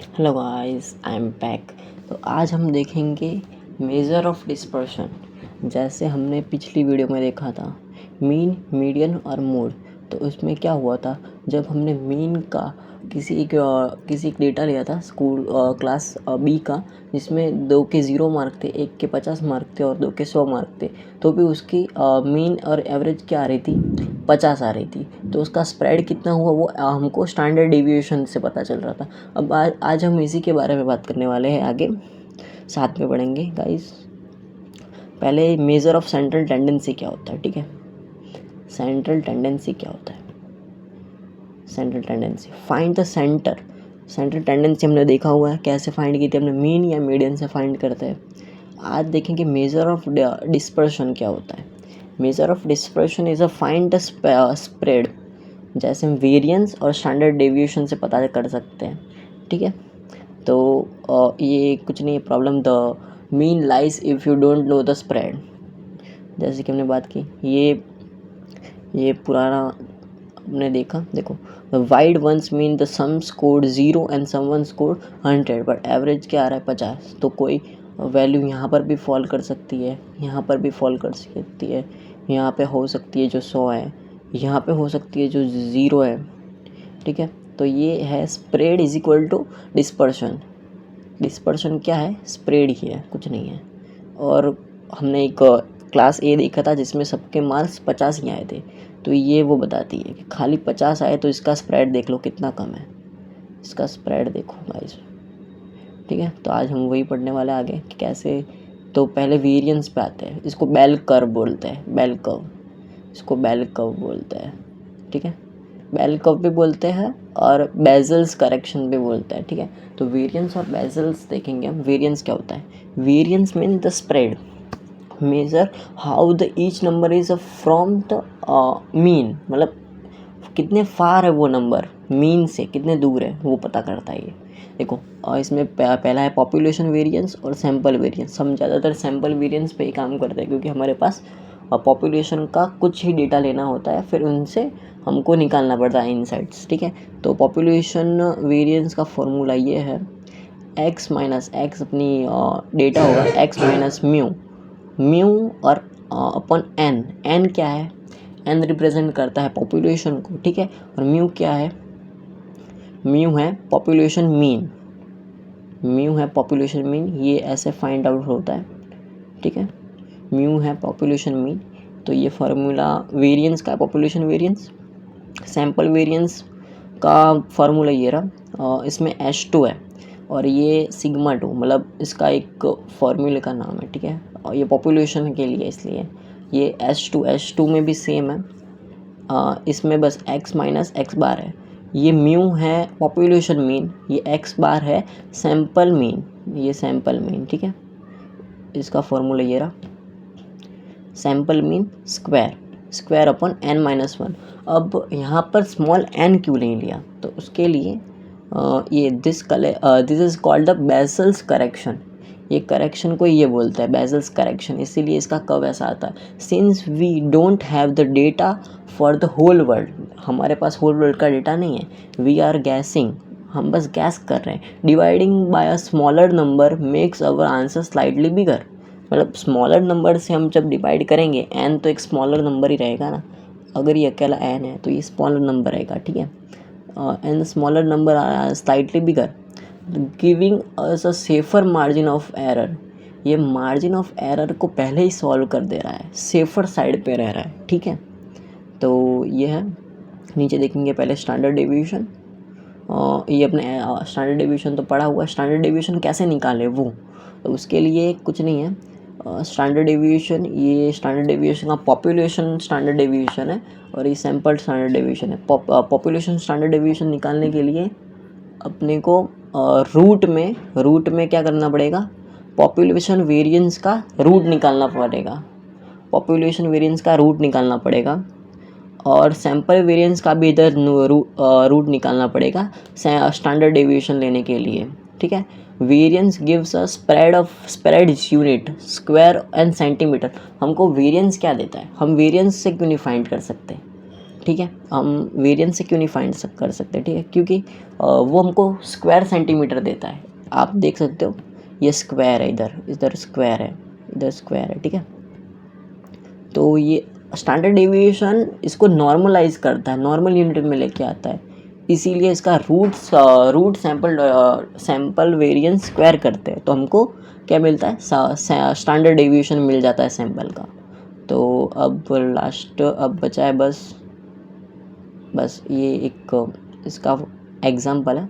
Hello guys, I am back. तो आज हम देखेंगे मेज़र ऑफ डिस्पर्शन। जैसे हमने पिछली वीडियो में देखा था मीन, मीडियन और मोड। तो उसमें क्या हुआ था, जब हमने मीन का किसी एक डेटा लिया था स्कूल क्लास बी का, जिसमें 2 के 0 मार्क थे, 1 के 50 मार्क थे और 2 के 100 मार्क थे, तो भी उसकी मीन और एवरेज क्या आ रही थी, 50 आ रही थी। तो उसका स्प्रेड कितना हुआ वो हमको स्टैंडर्ड डेविएशन से पता चल रहा था। अब आज हम इसी के बारे में बात करने वाले हैं, आगे साथ में पढ़ेंगे गाइस। पहले मेजर ऑफ सेंट्रल टेंडेंसी क्या होता है, ठीक है। सेंट्रल टेंडेंसी क्या होता है? Central tendency, find the centre. Central tendency हमने देखा हुआ है, कैसे फाइंड की थी हमने, मीन या मीडियन से फाइंड करते हैं। आज देखेंगे मेजर ऑफ डिस्पर्शन क्या होता है। Measure of dispersion is a find the spread. जैसे हम वेरिएंस और स्टैंडर्ड डेविएशन से पता कर सकते हैं, ठीक है। तो ये कुछ नहीं problem, the mean lies if you don't know the spread. जैसे कि हमने बात की, ये पुराना हमने देखा, देखो wide once mean the some scored 0 and someone scored 100, but average क्या आ रहा है 50। तो कोई वैल्यू यहाँ पर भी फॉल कर सकती है, यहाँ पर भी फॉल कर सकती है, यहाँ पे हो सकती है जो 100 है, यहाँ पे हो सकती है जो 0 है, ठीक है। तो ये है spread is equal to dispersion. Dispersion क्या है? स्प्रेड ही है, कुछ नहीं है। और हमने एक क्लास ए देखा था जिसमें सबके मार्क्स 50 ही आए थे, तो ये वो बताती है कि खाली 50 आए तो इसका स्प्रेड देख लो कितना कम है, इसका स्प्रेड देखो गाइस, ठीक है। तो आज हम वही पढ़ने वाले आगे कि कैसे। तो पहले वेरिएंस पे आते हैं, इसको बेल कर्व बोलते हैं, बेल कर्व, इसको बेल कर्व बोलते हैं, ठीक है। बेल कर्व भी बोलते हैं और बेजल्स करेक्शन भी बोलते हैं, ठीक है। तो वेरिएंस और बेजल्स देखेंगे हम। वेरिएंस क्या होता है? Variance mean the spread, major how the each number is from the mean, मतलब कितने फार है वो नंबर मीन से, कितने दूर है वो पता करता है ये। देखो इसमें पहला है पॉपुलेशन वेरिएंस और सैंपल वेरिएंस। हम ज़्यादातर सैंपल वेरिएंस पे ही काम करते हैं, क्योंकि हमारे पास पॉपुलेशन का कुछ ही डेटा लेना होता है, फिर उनसे हमको निकालना पड़ता है इनसाइट्स, ठीक है। तो पॉपुलेशन वेरिएंस का फॉर्मूला ये है, एक्स माइनस एक्स अपनी डेटा होगा, एक्स माइनस म्यू, म्यू और अपन एन। एन क्या है? एन रिप्रेजेंट करता है पॉपुलेशन को, ठीक है। और म्यू क्या है? म्यू है पॉपुलेशन मीन, म्यू है पॉपुलेशन मीन। ये ऐसे फाइंड आउट होता है, ठीक है। म्यू है पॉपुलेशन मीन। तो ये फार्मूला वेरिएंस का है, पॉपुलेशन वेरिएंस। सैंपल वेरिएंस का फार्मूला ये रहा, इसमें H2 है और ये सिग्मा 2, मतलब इसका एक फार्मूले का नाम है, ठीक है। और ये पॉपुलेशन के लिए, इसलिए ये H2 में भी सेम है। इसमें बस x माइनस एक्स बार है। ये म्यू है पॉपुलेशन मीन, ये x बार है सैंपल मीन, ये सैंपल मीन, ठीक है। इसका फॉर्मूला ये रहा, sample mean square, square upon n minus 1। अब यहाँ पर स्मॉल n क्यों नहीं लिया? तो उसके लिए ये this is called the vessels correction. ये करेक्शन को ये बोलता है बेसल्स करेक्शन, इसीलिए इसका कर्व ऐसा आता है। Since we don't have the data for the whole world, हमारे पास होल वर्ल्ड का डेटा नहीं है, वी आर गैसिंग, हम बस गैस कर रहे हैं। Dividing by a smaller number makes our answer slightly bigger, मतलब स्मॉलर नंबर से हम जब डिवाइड करेंगे, n तो एक स्मॉलर नंबर ही रहेगा ना, अगर ये अकेला n है तो ये स्मॉलर नंबर रहेगा, ठीक है। And smaller number slightly bigger giving us a safer margin of error. ये मार्जिन ऑफ एरर को पहले ही सॉल्व कर दे रहा है, सेफर साइड पे रह रहा है, ठीक है। तो ये है, नीचे देखेंगे पहले स्टैंडर्ड डेविएशन। ये अपने स्टैंडर्ड डेविएशन तो पढ़ा हुआ है, स्टैंडर्ड डेविएशन कैसे निकाले वो, तो उसके लिए कुछ नहीं है। स्टैंडर्ड डेविएशन, ये स्टैंडर्ड डेविएशन का पॉपुलेशन स्टैंडर्ड डेविएशन है और ये सैंपल स्टैंडर्ड डेविएशन है। पॉपुलेशन स्टैंडर्ड डेविएशन निकालने के लिए अपने को रूट में क्या करना पड़ेगा, पॉपुलेशन वेरिएंस का रूट निकालना पड़ेगा, पॉपुलेशन वेरिएंस का रूट निकालना पड़ेगा और सैंपल वेरिएंस का भी इधर रूट निकालना पड़ेगा स्टैंडर्ड डेविएशन लेने के लिए, ठीक है। Variance gives a spread unit square and centimetre. हमको वेरिएंस क्या देता है? हम वेरिएंस से क्यों नहीं फाइंड कर सकते? ठीक है। हम वेरिएंस से क्यों नहीं फाइंड कर सकते, ठीक है, क्योंकि वो हमको स्क्वायर सेंटीमीटर देता है। आप देख सकते हो ये स्क्वायर है, इधर स्क्वायर है, इधर स्क्वायर है, ठीक है। तो ये स्टैंडर्ड डेविएशन इसको नॉर्मलाइज करता है, नॉर्मल यूनिट में लेके आता है, इसीलिए इसका रूट सैंपल वेरिएंस स्क्वायर करते हैं तो हमको क्या मिलता है, स्टैंडर्ड डेविएशन मिल जाता है सैंपल का। तो अब लास्ट अब बचा है बस ये एक इसका एग्जाम्पल है।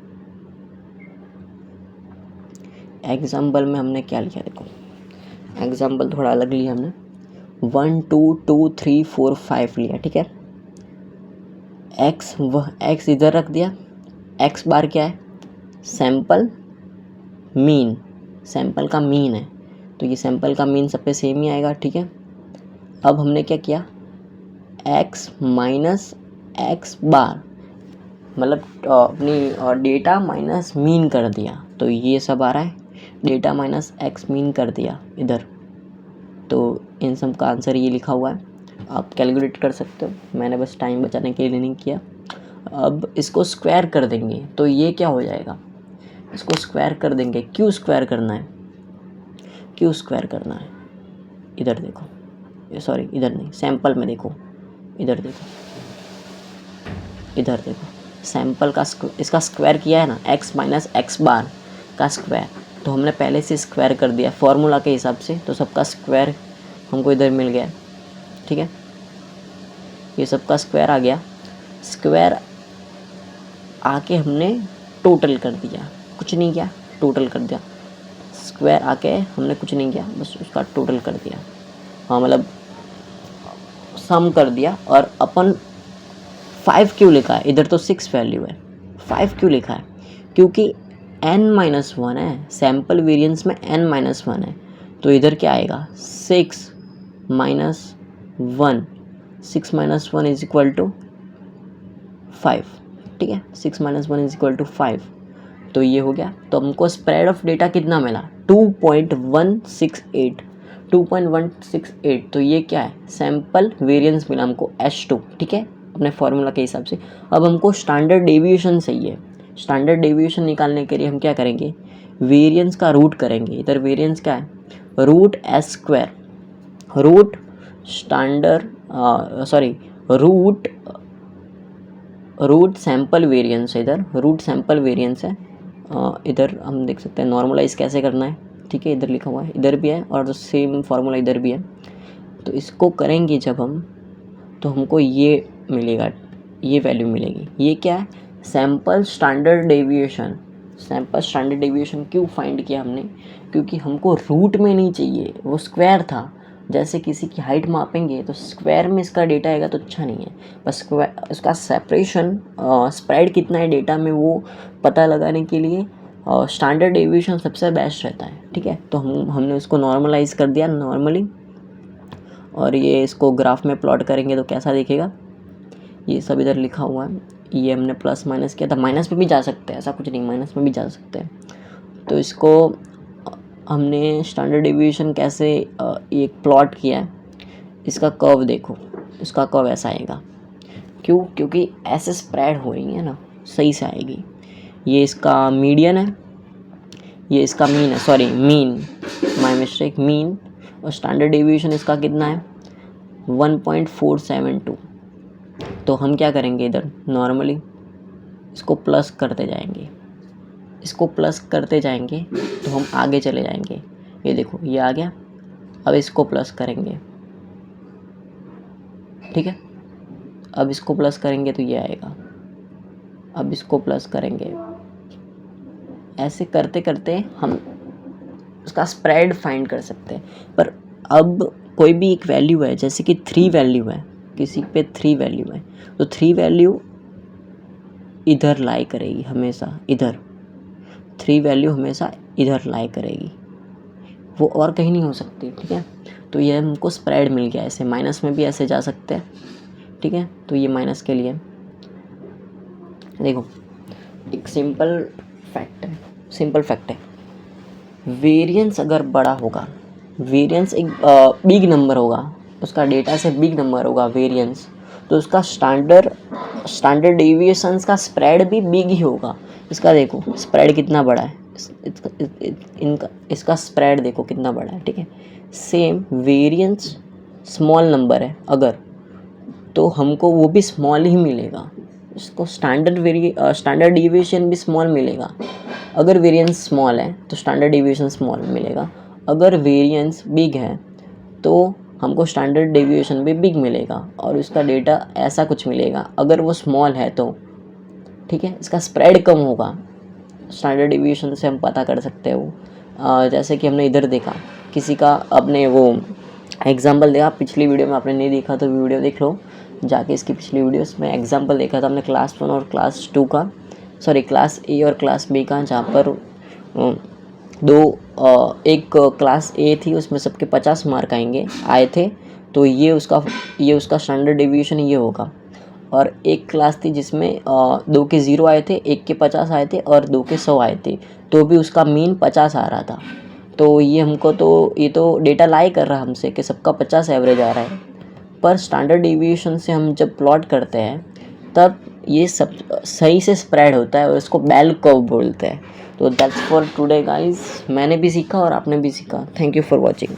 एग्जाम्पल में हमने क्या लिखा, देखो एग्जाम्पल थोड़ा अलग लिया हमने, 1 2 2 3 4 5 लिया, ठीक है। एक्स इधर रख दिया, एक्स बार क्या है, सैंपल मीन, सैंपल का मीन है, तो ये सैंपल का मीन सब पे सेम ही आएगा, ठीक है। अब हमने क्या किया, एक्स माइनस एक्स बार, मतलब अपनी डेटा माइनस मीन कर दिया, तो ये सब आ रहा है, डेटा माइनस एक्स मीन कर दिया इधर, तो इन सब का आंसर ये लिखा हुआ है, आप कैलकुलेट कर सकते हो, मैंने बस टाइम बचाने के लिए नहीं किया। अब इसको स्क्वायर कर देंगे तो ये क्या हो जाएगा, इसको स्क्वायर कर देंगे, क्यों स्क्वायर करना है, क्यों स्क्वायर करना है, इधर देखो, सॉरी इधर नहीं, सैंपल में देखो, इधर देखो, इधर देखो, सैंपल का इसका स्क्वायर किया है ना, एक्स माइनस एक्स बार का स्क्वायर, तो हमने पहले से स्क्वायर कर दिया फॉर्मूला के हिसाब से, तो सबका स्क्वायर हमको इधर मिल गया, ठीक है। ये सबका स्क्वायर आ गया, स्क्वायर आके हमने टोटल कर दिया, कुछ नहीं किया, टोटल कर दिया, स्क्वायर आके हमने कुछ नहीं किया, बस उसका टोटल कर दिया, हाँ मतलब सम कर दिया। और अपन 5 क्यों लिखा है, इधर तो 6 वैल्यू है, 5 क्यों लिखा है, क्योंकि n-1 है, सैंपल वेरिएंस में n-1 है, तो इधर क्या आएगा, 6 minus 1, 6 minus 1 is equal to 5, ठीक है, 6 माइनस 1 इज इक्वल टू 5, तो ये हो गया। तो हमको स्प्रेड ऑफ डेटा कितना मिला, 2.168, 2.168, तो ये क्या है, सैंपल वेरिएंस मिला हमको H2, ठीक है, अपने फॉर्मूला के हिसाब से। अब हमको स्टैंडर्ड डेविएशन चाहिए, स्टैंडर्ड डेविएशन निकालने के लिए हम क्या करेंगे, वेरिएंस का रूट करेंगे, इधर वेरिएंस क्या है, root S square, root standard sorry root sample variance है, इधर रूट सैंपल वेरिएंस है, इधर हम देख सकते हैं नॉर्मलाइज कैसे करना है, ठीक है, इधर लिखा हुआ है, इधर भी है और सेम फार्मूला इधर भी है। तो इसको करेंगे जब हम, तो हमको ये मिलेगा, ये वैल्यू मिलेगी, ये क्या है, sample standard deviation. Sample standard deviation क्यों फाइंड किया हमने, क्योंकि हमको रूट में नहीं चाहिए, वो स्क्वायर था, जैसे किसी की हाइट मापेंगे तो स्क्वायर में इसका डेटा आएगा तो अच्छा नहीं है, बस स्क्वायर इसका सेपरेशन स्प्रेड कितना है डेटा में वो पता लगाने के लिए स्टैंडर्ड डेविएशन सबसे बेस्ट रहता है, ठीक है। तो हमने उसको नॉर्मलाइज कर दिया नॉर्मली, और ये इसको ग्राफ में प्लॉट करेंगे तो कैसा दिखेगा, ये सब इधर लिखा हुआ है, ये हमने प्लस माइनस किया था, माइनस में भी जा सकते हैं, ऐसा कुछ नहीं, माइनस में भी जा सकते हैं। तो इसको हमने स्टैंडर्ड डेविएशन कैसे एक प्लॉट किया है, इसका कर्व देखो, इसका कर्व ऐसा आएगा, क्यों, क्योंकि ऐसे स्प्रेड हो रही है ना, सही से आएगी। ये इसका मीडियन है, ये इसका मीन है, sorry mean, my mistake, mean, और स्टैंडर्ड डेविएशन इसका कितना है, 1.472। तो हम क्या करेंगे, इधर नॉर्मली इसको प्लस करते जाएंगे, इसको प्लस करते जाएंगे तो हम आगे चले जाएंगे, ये देखो ये आ गया, अब इसको प्लस करेंगे, ठीक है, अब इसको प्लस करेंगे तो ये आएगा, अब इसको प्लस करेंगे, ऐसे करते करते हम उसका स्प्रेड फाइंड कर सकते हैं। पर अब कोई भी एक वैल्यू है, जैसे कि 3 वैल्यू है, किसी पे 3 वैल्यू है, तो 3 वैल्यू इधर लाई करेगी हमेशा, इधर 3 वैल्यू हमेशा इधर लाई करेगी, वो और कहीं नहीं हो सकती, ठीक है। तो ये हमको स्प्रेड मिल गया, ऐसे माइनस में भी ऐसे जा सकते हैं, ठीक है। तो ये माइनस के लिए देखो एक सिंपल फैक्ट है, वेरिएंस अगर बड़ा होगा, वेरिएंस एक बिग नंबर होगा, उसका डेटा से बिग नंबर होगा वेरिएंस, तो उसका स्टैंडर्ड डेविएशंस का स्प्रेड भी बिग ही होगा। इसका देखो स्प्रेड कितना बड़ा है, इसका स्प्रेड देखो कितना बड़ा है, ठीक है। सेम वेरिएंस स्मॉल नंबर है अगर, तो हमको वो भी स्मॉल ही मिलेगा, इसको स्टैंडर्ड डेविएशन भी स्मॉल मिलेगा। अगर वेरिएंस स्मॉल है तो स्टैंडर्ड डेविएशन स्मॉल मिलेगा, अगर वेरिएंस बिग है तो हमको स्टैंडर्ड डेविएशन भी बिग मिलेगा और उसका डेटा ऐसा कुछ मिलेगा। अगर वो स्मॉल है तो ठीक है, इसका स्प्रेड कम होगा। स्टैंडर्ड डेविएशन से हम पता कर सकते हैं वो जैसे कि हमने इधर देखा किसी का, अपने वो एग्जाम्पल देखा पिछली वीडियो में, आपने नहीं देखा तो वीडियो देख लो जाके, इसकी पिछली वीडियोस में एग्जाम्पल देखा था हमने क्लास 1 और क्लास 2 का, सॉरी क्लास ए और क्लास बी का, जहाँ पर एक क्लास ए थी उसमें सबके 50 मार्क आए थे, तो ये उसका स्टैंडर्ड डेविएशन ये होगा। और एक क्लास थी जिसमें 2 के 0 आए थे, 1 के 50 आए थे और 2 के 100 आए थे, तो भी उसका मीन 50 आ रहा था। तो ये तो डेटा लाई कर रहा है हमसे कि सबका 50 एवरेज आ रहा है, पर स्टैंडर्ड डेविएशन से हम जब प्लॉट करते हैं तब ये सब सही से स्प्रेड होता है और इसको बेल कर्व बोलते हैं। तो दैट्स फॉर टुडे गाइस, मैंने भी सीखा और आपने भी सीखा। Thank you for watching.